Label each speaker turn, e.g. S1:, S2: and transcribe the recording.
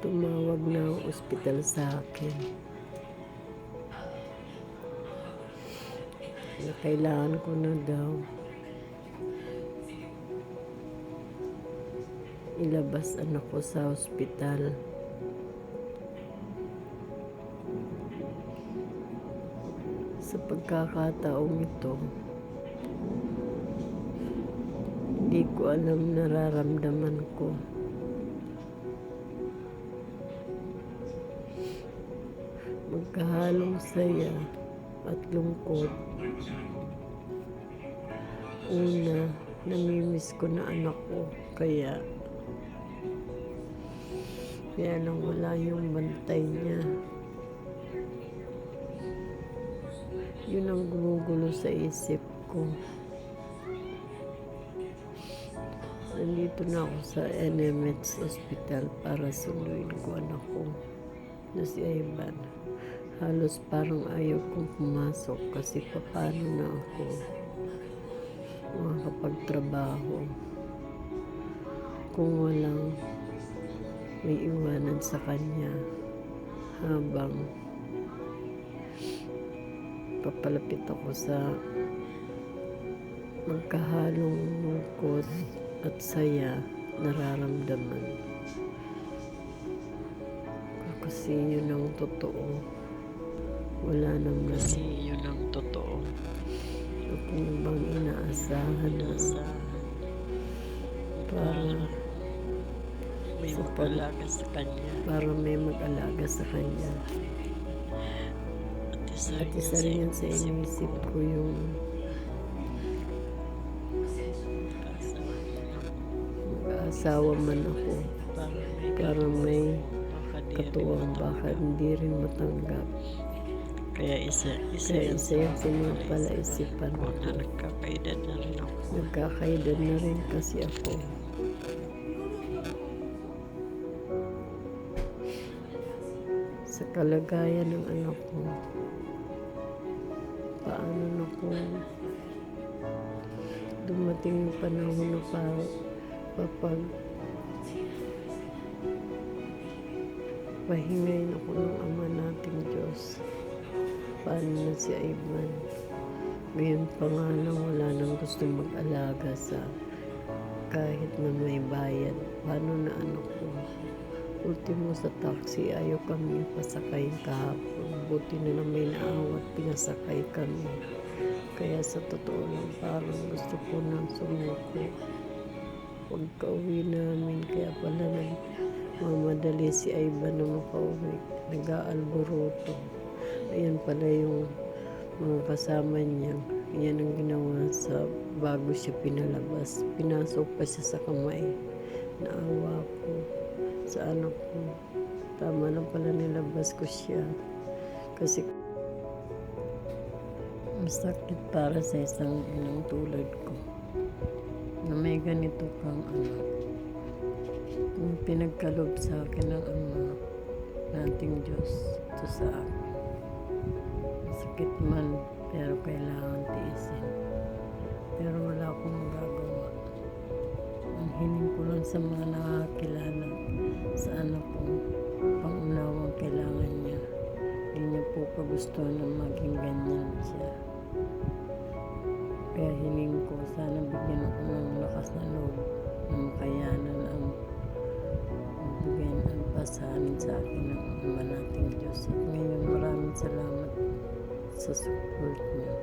S1: Tumawag na ang ospital sa akin na kailangan ko na daw ilabas anak ko sa ospital. Sa pagkakataong ito, hindi ko alam nararamdaman ko. Magkahalong saya at lungkot. Una, namimiss ko na anak ko, kaya lang wala yung bantay niya. Yun ang gumugulo sa isip ko. Nandito na ako sa NMH Hospital para sunduin ko anak ko na si Ivan. Halos parang ayaw kong pumasok kasi paano na ako makakapagtrabaho kung walang may iwanan sa kanya habang papalapit ako sa magkahalong lungkot at saya nararamdaman. Kasi yun ang totoo. Wala naman.
S2: Kasi yun ang totoo.
S1: Kung bang inaasahan na para
S2: may mag-alaga sa kanya.
S1: Para may mag-alaga sa kanya. At isa rin yan sa inisip ko yung mag-aasawa man ako para may katuwang baka hindi rin matanggap.
S2: Kaya isa
S1: yung sinapalaisipan ko.
S2: Nagkakaedad na rin ako.
S1: Nagkakaedad na rin kasi ako. Sa kalagayan ng anak ko, paano na kung dumating yung panahon na papag pahingayin ako ng Ama nating Diyos. Paano na si Ivan? Ngayon pa nga lang wala nang gusto mag-alaga sa kahit na may bayad. Paano na anak ko? Ultimo sa taxi, ayaw kami pasakay kahapon. Buti na lang may naawat, pinasakay kami. Kaya sa totoo lang, parang gusto ko nang sumuko. Pagka-uwi namin, kaya pala mamadali si Ivan na makauwi. Nag-aalboroto. Ayan pala yung mga kasama niya. Yan ang ginawa sa bago siya pinalabas. Pinasok pa siya sa kamay. Naawa ko sa anak ko. Tama lang pala nilabas ko siya. Kasi masakit para sa isang inang tulad ko na may ganito kang anak. Kung pinagkalob sa akin ng Ama nating Diyos, ito sa akin. Sakit man, pero kailangan tiisin. Pero wala akong magagawa. Ang hiling ko lang sa mga nakakilala sa anak ko, pangunawang kailangan niya. Hindi niya po kagustuhan na maging ganyan siya. Kaya hiling ko, sana bigyan ako ng lakas na loob na makayanan ang magbigay ng pasanin sa akin ng Ama nating Diyos. At ngayon maraming salamat sa support niya.